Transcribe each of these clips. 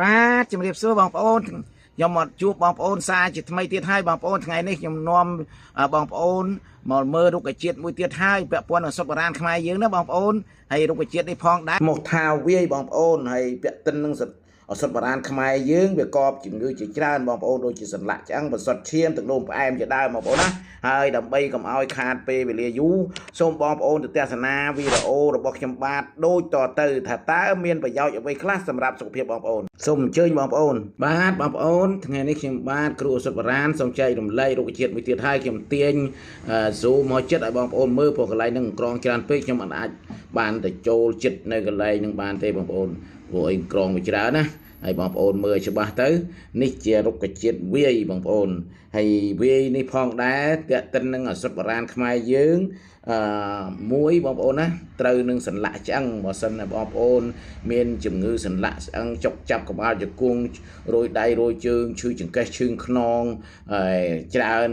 បាទជំរាបសួរបងប្អូនខ្ញុំមកជួបបងប្អូនសារជាថ្មីទៀតហើយបងប្អូនថ្ងៃនេះខ្ញុំនាំបងប្អូនមកមើលរុក្ខជាតិមួយទៀតហើយពាក់ព័ន្ធនឹងសុទ្ធបុរាណខ្មែរយើងណាបងប្អូនហើយរុក្ខជាតិនេះផងដែរមកថាវាយបងប្អូនហើយពាក់ទិននឹងសុទ្ធបុរាណខ្មែរយើងវាកប់ជំងឺជាច្រើនបងប្អូនដូចជាសន្លាក់ឆ្អឹងបន្សុទ្ធឈាមទឹកនោមផ្អែមជាដើមបងប្អូនណាហើយដើម្បីកុំឲ្យខាតពេលវេលាយូរសូមបងប្អូនទស្សនាវីដេអូរបស់ខ្ញុំបាទដូចតទៅថាតើមានប្រយោជន៍អ្វីខ្លះសម្រាប់សុខភាពបងប្អូនសូមអញ្ជើញបងប្អូនបាទបងប្អូនថ្ងៃនេះខ្ញុំបាទគ្រូឱសថបុរាណសូមចែករំលែករុក្ខជាតិមួយទៀតហើយខ្ញុំទាញZoom មកចិត្តឲ្យបងប្អូនមើលព្រោះកន្លែងហ្នឹងក្រងច្រើនពេកខ្ញុំអាចបានទៅចូលចិត្តនៅកន្លែងហ្នឹងបានទេបងប្អូនព្រោះអីក្រងមួយច្រើនណាហើយបងប្អូនមើលច្បាស់ទៅនេះជារុក្ខជាតិវាយបងប្អូនហើយវាយនេះផងដែរតេតិននឹងឱសថបុរាណខ្មែរយើងមួយបងប្អូនណាត្រូវនឹងសន្លាក់ឆ្អឹងបើសិនណាបងប្អូនមានជំងឺសន្លាក់ឆ្អឹងចុកចាប់ក្បាលជង្គង់រោយដៃរោយជើងឈឺចង្កេះឈឺខ្នងច្រើន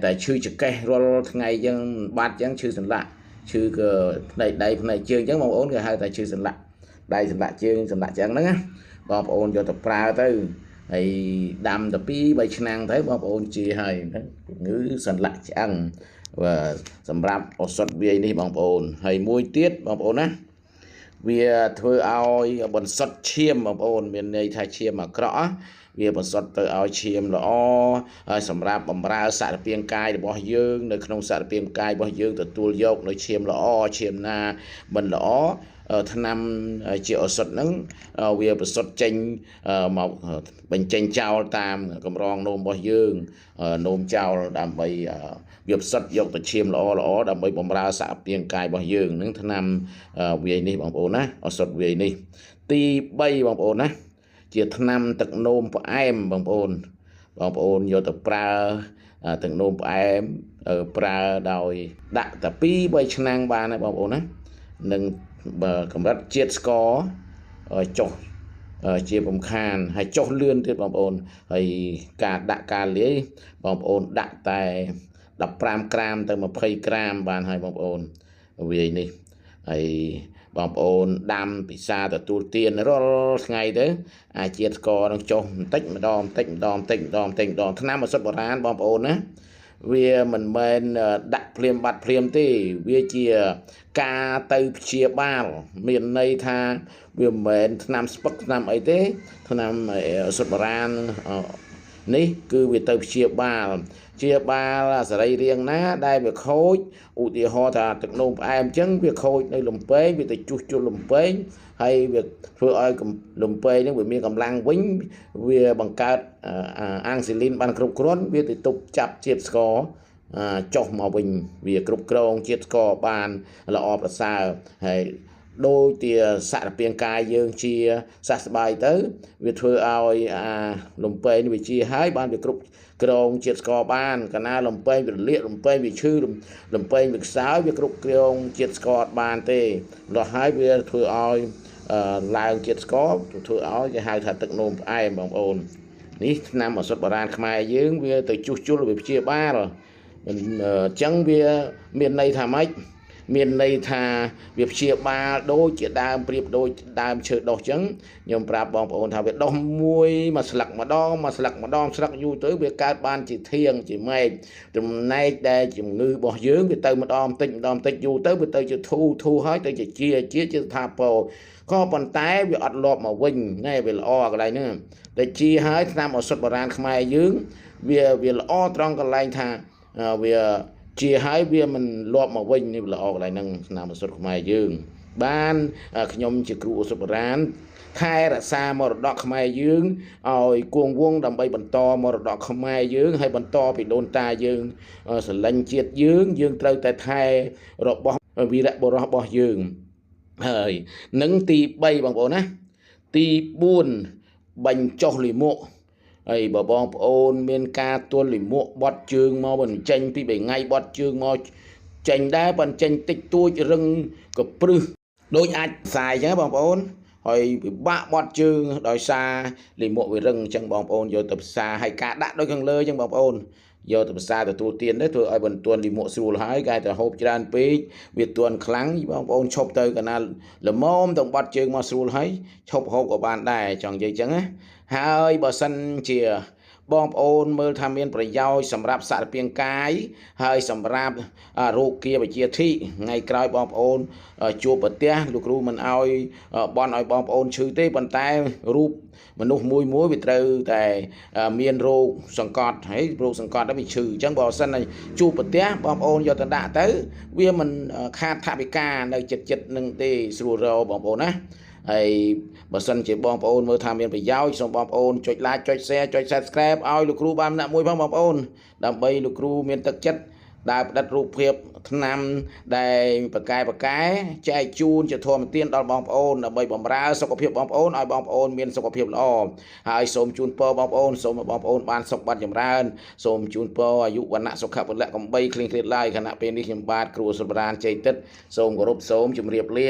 តែឈឺចង្កេះរាល់ថ្ងៃអញ្ចឹងបាត់អញ្ចឹងឈឺសន្លាក់ឈឺក៏ផ្នែកដៃផ្នែកជើងអញ្ចឹងបងប្អូនគេហៅថាឈឺសន្លាក់ដៃសន្លាក់ជើងសន្លាក់ឆ្អឹងហ្នឹងណាបងប្អូនយកទៅប្រើទៅហើយដាំទៅ2 3ឆ្នាំទៅបងប្អូនជាហើយជំងឺសន្លាក់ឆ្អឹងសម្រាប់ឱសថវាយនេះបងប្អូនហើយមួយទៀតបងប្អូនណាវាធ្វើឲ្យបន្សុទ្ធឈាមបងប្អូនមានន័យថាឈាមអាក្រក់វាបន្សុទ្ធទៅឲ្យឈាមល្អហើយសម្រាប់បម្រើសារពាង្គកាយរបស់យើងនៅក្នុងសារពាង្គកាយរបស់យើងទទួលយកនៅឈាមល្អឈាមណាមិនល្អថ្នាំជាឱសថហ្នឹងវាប្រសុទ្ធចេញមកបញ្ចេញចោលតាមកម្រងនោមរបស់យើងនោមចោលដើម្បីវាប្រសុទ្ធយកទៅឈាមល្អដើម្បីបម្រើសារពាង្គកាយរបស់យើងហ្នឹងថ្នាំវាយនេះបងប្អូនណាឱសថវាយនេះទី3បងប្អូនណាជាថ្នាំទឹកនោមផ្អែមបងប្អូនយកទៅប្រើទឹកនោមផ្អែមប្រើដោយដាក់តែ2 3ឆ្នាំបានហើយបងប្អូនណានឹងកម្រិតជាតិស្ករចុះជារំខានហើយចុះលឿនទៀតបងប្អូនហើយការដាក់ការលាយបងប្អូនដាក់តែ15 ក្រាមទៅ20 ក្រាមបានហើយបងប្អូនវាយនេះហើយបងប្អូនដាំពិសាទទួលទានរាល់ថ្ងៃទៅជាតិស្ករនឹងចុះបន្តិចម្ដងថ្នាំឱសថបុរាណបងប្អូនណាវាមិនមែនដាក់ភ្លាមបាត់ភ្លាមទេវាជាការទៅព្យាបាលមានន័យថាវាមិនមែនថ្នាំស្ពឹកថ្នាំអីទេថ្នាំឱសថបុរាណនេះគឺវាទៅព្យាបាលសរីរាង្គណាដែលវាខូចឧទាហរណ៍ថាទឹកនោមផ្អែមអញ្ចឹងវាខូចនៅលំពែងវាទៅជួសជុលលំពែងហើយវាធ្វើឲ្យលំពែងហ្នឹងវាមានកម្លាំងវិញវាបង្កើតអាំងស៊ីលីនបានគ្រប់គ្រាន់វាទៅទប់ចាប់ជាតិស្ករចុះមកវិញវាគ្រប់គ្រងជាតិស្ករបានល្អប្រសើរហើយដូចជាសារពាង្គកាយយើងជាសះស្បើយទៅវាធ្វើឲ្យលំពែងវាជាហើយបានវាគ្រប់គ្រងជាតិស្ករបានកាលណាលំពែងវាលាកលំពែងវាឈឺលំពែងវាខ្សោយវាគ្រប់គ្រងជាតិស្ករអត់បានទេដល់ហើយវាធ្វើឲ្យឡើងជាតិស្ករធ្វើឲ្យគេហៅថាទឹកនោមផ្អែមបងប្អូននេះថ្នាំឱសថបុរាណខ្មែរយើងវាទៅជួសជុលវាព្យាបាលអញ្ចឹងវាមានន័យថាម៉េចមានន័យថាវាព្យាបាលដូចជាដើមប្រៀបដូចដើមឈើដុះអញ្ចឹងខ្ញុំប្រាប់បងប្អូនថាវាដុះមួយស្លឹកម្ដងស្លឹកយូរទៅវាកើតបានជាធាងជាមែកចំណែកដែលជំងឺរបស់យើងវាទៅម្ដងបន្តិចយូរទៅវាទៅជាធូរហើយទៅជាថាពោក៏ប៉ុន្តែវាអត់លាប់មកវិញណែវាល្អកន្លែងហ្នឹងតែជាហើយថ្នាំឱសថបុរាណខ្មែរយើងវាល្អត្រង់កន្លែងថាវាជាហើយវាមិនលាប់មកវិញនេះល្អកន្លែងហ្នឹងថ្នាំឱសថខ្មែរយើងបានខ្ញុំជាគ្រូឱសថបុរាណថែរក្សាមរតកខ្មែរយើងឲ្យគង់វង្សដើម្បីបន្តមរតកខ្មែរយើងហើយបន្តពីដូនតាយើងស្រឡាញ់ជាតិយើងត្រូវតែថែរបស់វីរៈបុរសរបស់យើងហើយនឹងទី3បងប្អូនណាទី4បាញ់ចុះលាមកហើយបើបងប្អូនមានការទល់លាមកបត់ជើងមកមិនចេញពី3ថ្ងៃបត់ជើងមកចេញដែរប៉ុន្តែចេញតិចតួចរឹងកព្រឹសដូចអាចផ្សាយអញ្ចឹងបងប្អូនហើយពិបាកបត់ជើងដោយសារលាមកវារឹងអញ្ចឹងបងប្អូនយកទៅផ្សារហើយការដាក់ដូចខាងលើអញ្ចឹងបងប្អូន យកទៅភាសាទទួលទានទៅធ្វើឲ្យបន្ទន់លិមួកស្រួលហើយកាយតែហូបច្រើនពេកវាទន់ខ្លាំងបងប្អូនឈប់ទៅកណាល្មមទាំងបាត់ជើងមកស្រួលហើយឈប់ហូបក៏បានដែរចង់និយាយចឹងណាហើយបើសិនជាបងប្អូនមើលថាមានប្រយោជន៍សម្រាប់សារពាង្គកាយហើយសម្រាប់រោគគាវិជាធិថ្ងៃក្រោយបងប្អូនជួបប្រទះលោកគ្រូមិនឲ្យបន់ឲ្យបងប្អូនឈឺទេប៉ុន្តែរូបមនុស្សមួយវាត្រូវតែមានរោគសង្កត់ហើយរោគសង្កត់đóវាឈឺអញ្ចឹងបើសិនជួបប្រទះបងប្អូនយកទៅដាក់ទៅវាមិនខាតថវិកានៅចិត្តនឹងទេស្រួលរកបងប្អូនណាហើយបើសិនជាបងប្អូនមើលថាមានប្រយោជន៍សូមបងប្អូនចុច like ចុច share ចុច subscribe ឲ្យលោកគ្រូបានម្នាក់មួយផងបងប្អូនដើម្បីលោកគ្រូមានទឹកចិត្តដើរផ្ដិតរូបភាពថ្នាំដែលប្រកែចែកជូនជាធម្មទានដល់បងប្អូនដើម្បីបម្រើសុខភាពបងប្អូនឲ្យបងប្អូនមានសុខភាពល្អហើយសូមជូនពរបងប្អូនសូមឲ្យបងប្អូនបានសុខបានចម្រើនសូមជូនពរអាយុវណ្ណៈសុខៈពលៈកំបីគ្លៀងគ្លាតឡើយខណៈពេលនេះខ្ញុំបាទគ្រូសុបរានជ័យទឹកសូមគោរពសូមជម្រាបលា